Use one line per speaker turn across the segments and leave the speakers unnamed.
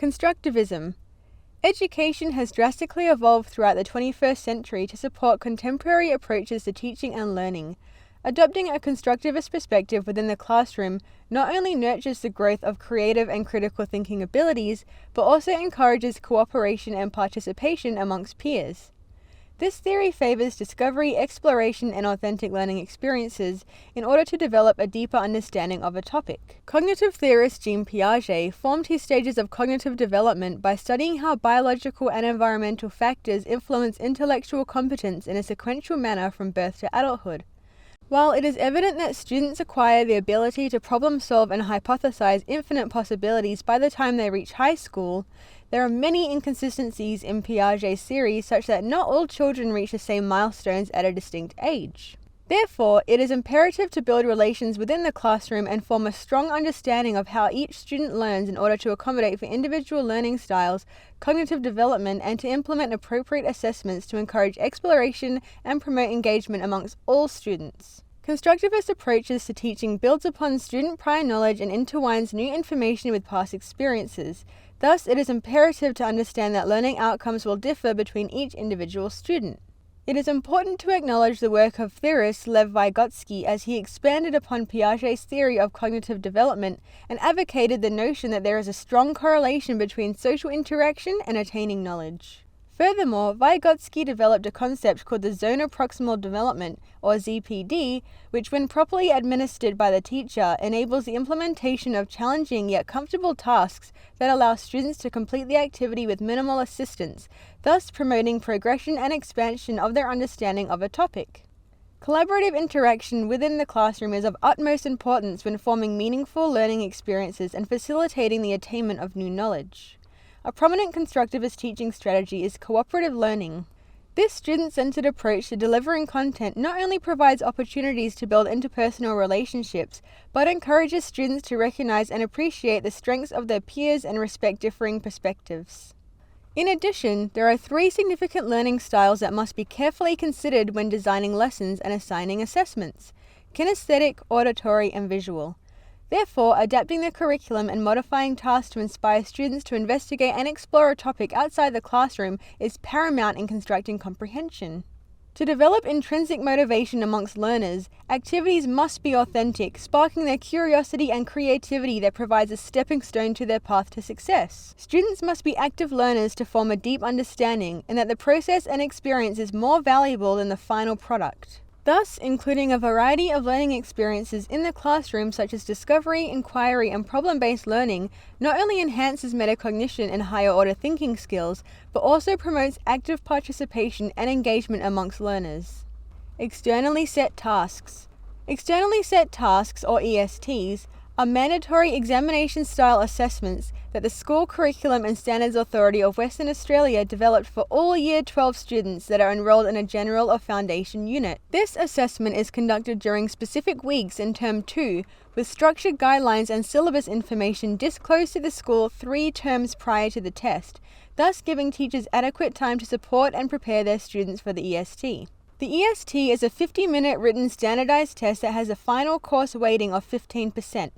Constructivism. Education has drastically evolved throughout the 21st century to support contemporary approaches to teaching and learning. Adopting a constructivist perspective within the classroom not only nurtures the growth of creative and critical thinking abilities, but also encourages cooperation and participation amongst peers. This theory favors discovery, exploration, and authentic learning experiences in order to develop a deeper understanding of a topic. Cognitive theorist Jean Piaget formed his stages of cognitive development by studying how biological and environmental factors influence intellectual competence in a sequential manner from birth to adulthood. While it is evident that students acquire the ability to problem solve and hypothesize infinite possibilities by the time they reach high school, there are many inconsistencies in Piaget's theory such that not all children reach the same milestones at a distinct age. Therefore, it is imperative to build relations within the classroom and form a strong understanding of how each student learns in order to accommodate for individual learning styles, cognitive development, and to implement appropriate assessments to encourage exploration and promote engagement amongst all students. Constructivist approaches to teaching builds upon student prior knowledge and intertwines new information with past experiences. Thus, it is imperative to understand that learning outcomes will differ between each individual student. It is important to acknowledge the work of theorist Lev Vygotsky as he expanded upon Piaget's theory of cognitive development and advocated the notion that there is a strong correlation between social interaction and attaining knowledge. Furthermore, Vygotsky developed a concept called the zone of proximal development, or ZPD, which when properly administered by the teacher enables the implementation of challenging yet comfortable tasks that allow students to complete the activity with minimal assistance, thus promoting progression and expansion of their understanding of a topic. Collaborative interaction within the classroom is of utmost importance when forming meaningful learning experiences and facilitating the attainment of new knowledge. A prominent constructivist teaching strategy is cooperative learning. This student-centered approach to delivering content not only provides opportunities to build interpersonal relationships, but encourages students to recognize and appreciate the strengths of their peers and respect differing perspectives. In addition, there are 3 significant learning styles that must be carefully considered when designing lessons and assigning assessments: kinesthetic, auditory, and visual. Therefore, adapting the curriculum and modifying tasks to inspire students to investigate and explore a topic outside the classroom is paramount in constructing comprehension. To develop intrinsic motivation amongst learners, activities must be authentic, sparking their curiosity and creativity that provides a stepping stone to their path to success. Students must be active learners to form a deep understanding, and that the process and experience is more valuable than the final product. Thus, including a variety of learning experiences in the classroom such as discovery, inquiry, and problem-based learning not only enhances metacognition and higher-order thinking skills, but also promotes active participation and engagement amongst learners. Externally set tasks. Externally set tasks, or ESTs, are mandatory examination-style assessments that the School Curriculum and Standards Authority of Western Australia developed for all Year 12 students that are enrolled in a general or foundation unit. This assessment is conducted during specific weeks in Term 2, with structured guidelines and syllabus information disclosed to the school 3 terms prior to the test, thus giving teachers adequate time to support and prepare their students for the EST. The EST is a 50-minute written standardized test that has a final course weighting of 15%.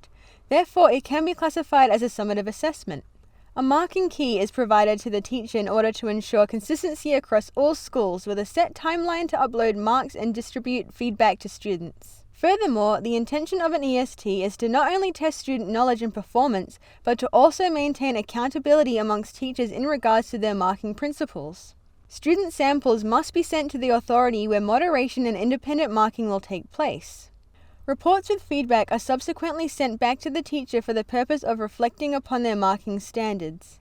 Therefore, it can be classified as a summative assessment. A marking key is provided to the teacher in order to ensure consistency across all schools with a set timeline to upload marks and distribute feedback to students. Furthermore, the intention of an EST is to not only test student knowledge and performance, but to also maintain accountability amongst teachers in regards to their marking principles. Student samples must be sent to the authority where moderation and independent marking will take place. Reports with feedback are subsequently sent back to the teacher for the purpose of reflecting upon their marking standards.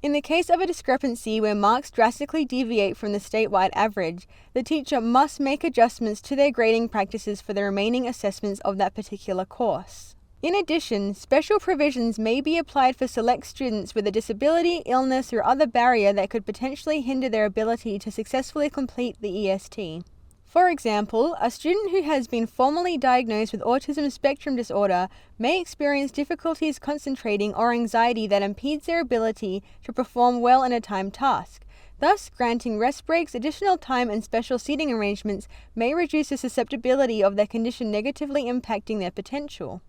In the case of a discrepancy where marks drastically deviate from the statewide average, the teacher must make adjustments to their grading practices for the remaining assessments of that particular course. In addition, special provisions may be applied for select students with a disability, illness, or other barrier that could potentially hinder their ability to successfully complete the EST. For example, a student who has been formally diagnosed with autism spectrum disorder may experience difficulties concentrating or anxiety that impedes their ability to perform well in a timed task. Thus, granting rest breaks, additional time, and special seating arrangements may reduce the susceptibility of their condition negatively impacting their potential.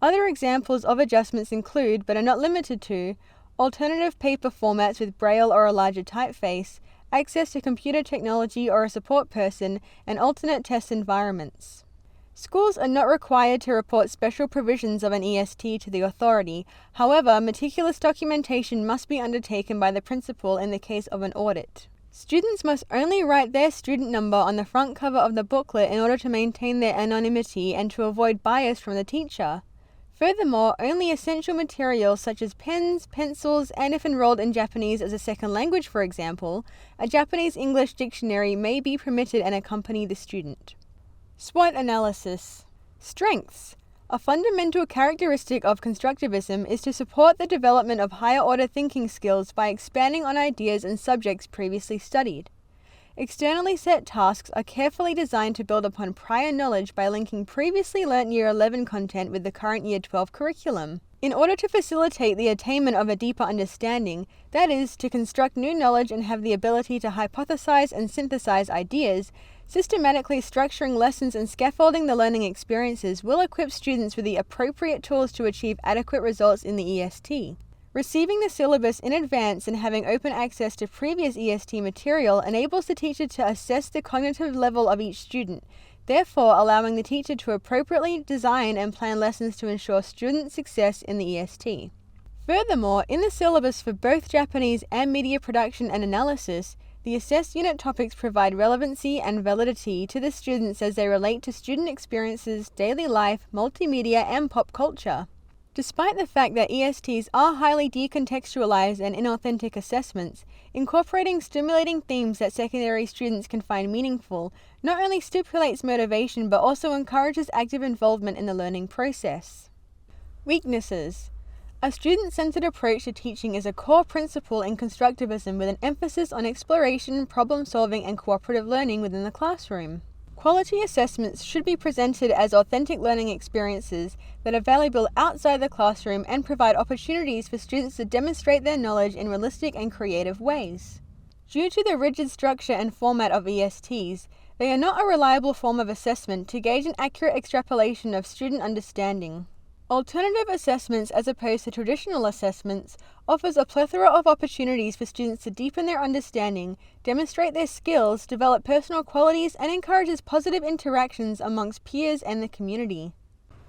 Other examples of adjustments include, but are not limited to, alternative paper formats with braille or a larger typeface, access to computer technology or a support person, and alternate test environments. Schools are not required to report special provisions of an EST to the authority. However, meticulous documentation must be undertaken by the principal in the case of an audit. Students must only write their student number on the front cover of the booklet in order to maintain their anonymity and to avoid bias from the teacher. Furthermore, only essential materials such as pens, pencils, and if enrolled in Japanese as a second language, for example, a Japanese-English dictionary may be permitted and accompany the student. SWOT analysis. Strengths. A fundamental characteristic of constructivism is to support the development of higher-order thinking skills by expanding on ideas and subjects previously studied. Externally set tasks are carefully designed to build upon prior knowledge by linking previously learnt Year 11 content with the current Year 12 curriculum. In order to facilitate the attainment of a deeper understanding, that is, to construct new knowledge and have the ability to hypothesize and synthesize ideas, systematically structuring lessons and scaffolding the learning experiences will equip students with the appropriate tools to achieve adequate results in the EST. Receiving the syllabus in advance and having open access to previous EST material enables the teacher to assess the cognitive level of each student, therefore allowing the teacher to appropriately design and plan lessons to ensure student success in the EST. Furthermore, in the syllabus for both Japanese and media production and analysis, the assessed unit topics provide relevancy and validity to the students as they relate to student experiences, daily life, multimedia, and pop culture. Despite the fact that ESTs are highly decontextualized and inauthentic assessments, incorporating stimulating themes that secondary students can find meaningful not only stimulates motivation but also encourages active involvement in the learning process. Weaknesses. A student-centered approach to teaching is a core principle in constructivism with an emphasis on exploration, problem-solving, and cooperative learning within the classroom. Quality assessments should be presented as authentic learning experiences that are valuable outside the classroom and provide opportunities for students to demonstrate their knowledge in realistic and creative ways. Due to the rigid structure and format of ESTs, they are not a reliable form of assessment to gauge an accurate extrapolation of student understanding. Alternative assessments, as opposed to traditional assessments, offers a plethora of opportunities for students to deepen their understanding, demonstrate their skills, develop personal qualities, and encourages positive interactions amongst peers and the community.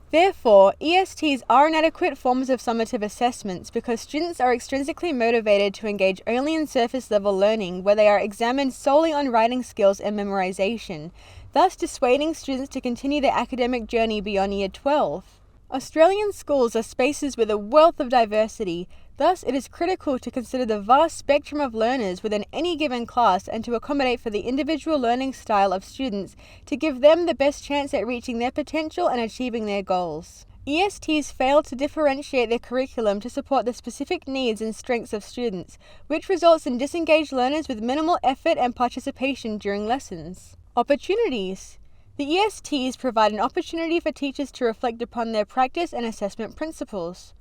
Therefore, ESTs are inadequate forms of summative assessments because students are extrinsically motivated to engage only in surface-level learning where they are examined solely on writing skills and memorization, thus dissuading students to continue their academic journey beyond Year 12. Australian schools are spaces with a wealth of diversity, thus it is critical to consider the vast spectrum of learners within any given class and to accommodate for the individual learning style of students to give them the best chance at reaching their potential and achieving their goals. ESTs fail to differentiate their curriculum to support the specific needs and strengths of students, which results in disengaged learners with minimal effort and participation during lessons. Opportunities. The ESTs provide an opportunity for teachers to reflect upon their practice and assessment principles.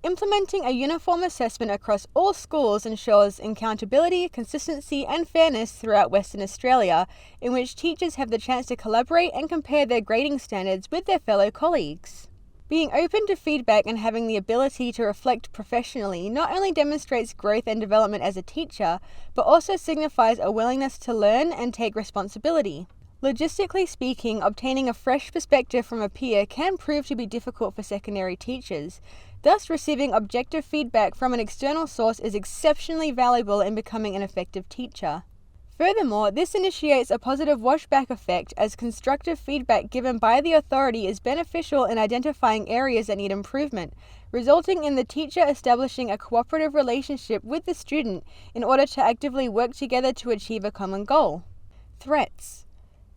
Implementing a uniform assessment across all schools ensures accountability, consistency, and fairness throughout Western Australia, in which teachers have the chance to collaborate and compare their grading standards with their fellow colleagues. Being open to feedback and having the ability to reflect professionally not only demonstrates growth and development as a teacher, but also signifies a willingness to learn and take responsibility. Logistically speaking, obtaining a fresh perspective from a peer can prove to be difficult for secondary teachers. Thus, receiving objective feedback from an external source is exceptionally valuable in becoming an effective teacher. Furthermore, this initiates a positive washback effect as constructive feedback given by the authority is beneficial in identifying areas that need improvement, resulting in the teacher establishing a cooperative relationship with the student in order to actively work together to achieve a common goal. Threats.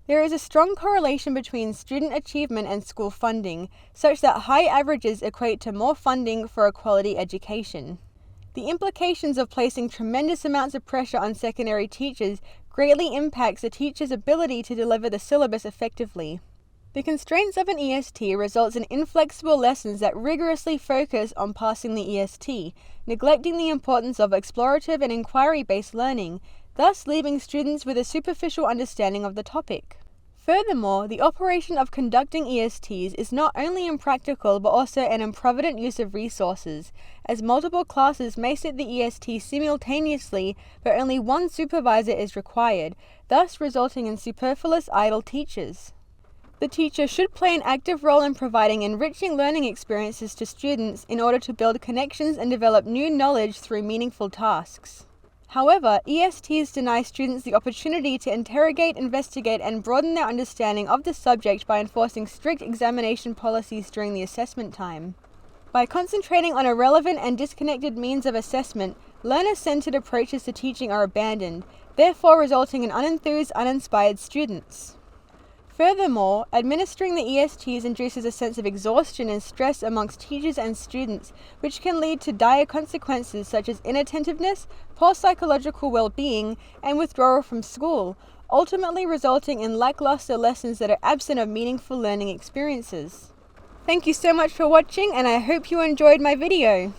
There is a strong correlation between student achievement and school funding, such that high averages equate to more funding for a quality education. The implications of placing tremendous amounts of pressure on secondary teachers greatly impacts a teacher's ability to deliver the syllabus effectively. The constraints of an EST results in inflexible lessons that rigorously focus on passing the EST, neglecting the importance of explorative and inquiry-based learning, thus leaving students with a superficial understanding of the topic. Furthermore, the operation of conducting ESTs is not only impractical but also an improvident use of resources, as multiple classes may sit the EST simultaneously but only one supervisor is required, thus resulting in superfluous idle teachers. The teacher should play an active role in providing enriching learning experiences to students in order to build connections and develop new knowledge through meaningful tasks. However, ESTs deny students the opportunity to interrogate, investigate, and broaden their understanding of the subject by enforcing strict examination policies during the assessment time. By concentrating on irrelevant and disconnected means of assessment, learner-centered approaches to teaching are abandoned, therefore resulting in unenthused, uninspired students. Furthermore, administering the ESTs induces a sense of exhaustion and stress amongst teachers and students, which can lead to dire consequences such as inattentiveness, poor psychological well-being, and withdrawal from school, ultimately resulting in lackluster lessons that are absent of meaningful learning experiences. Thank you so much for watching, and I hope you enjoyed my video.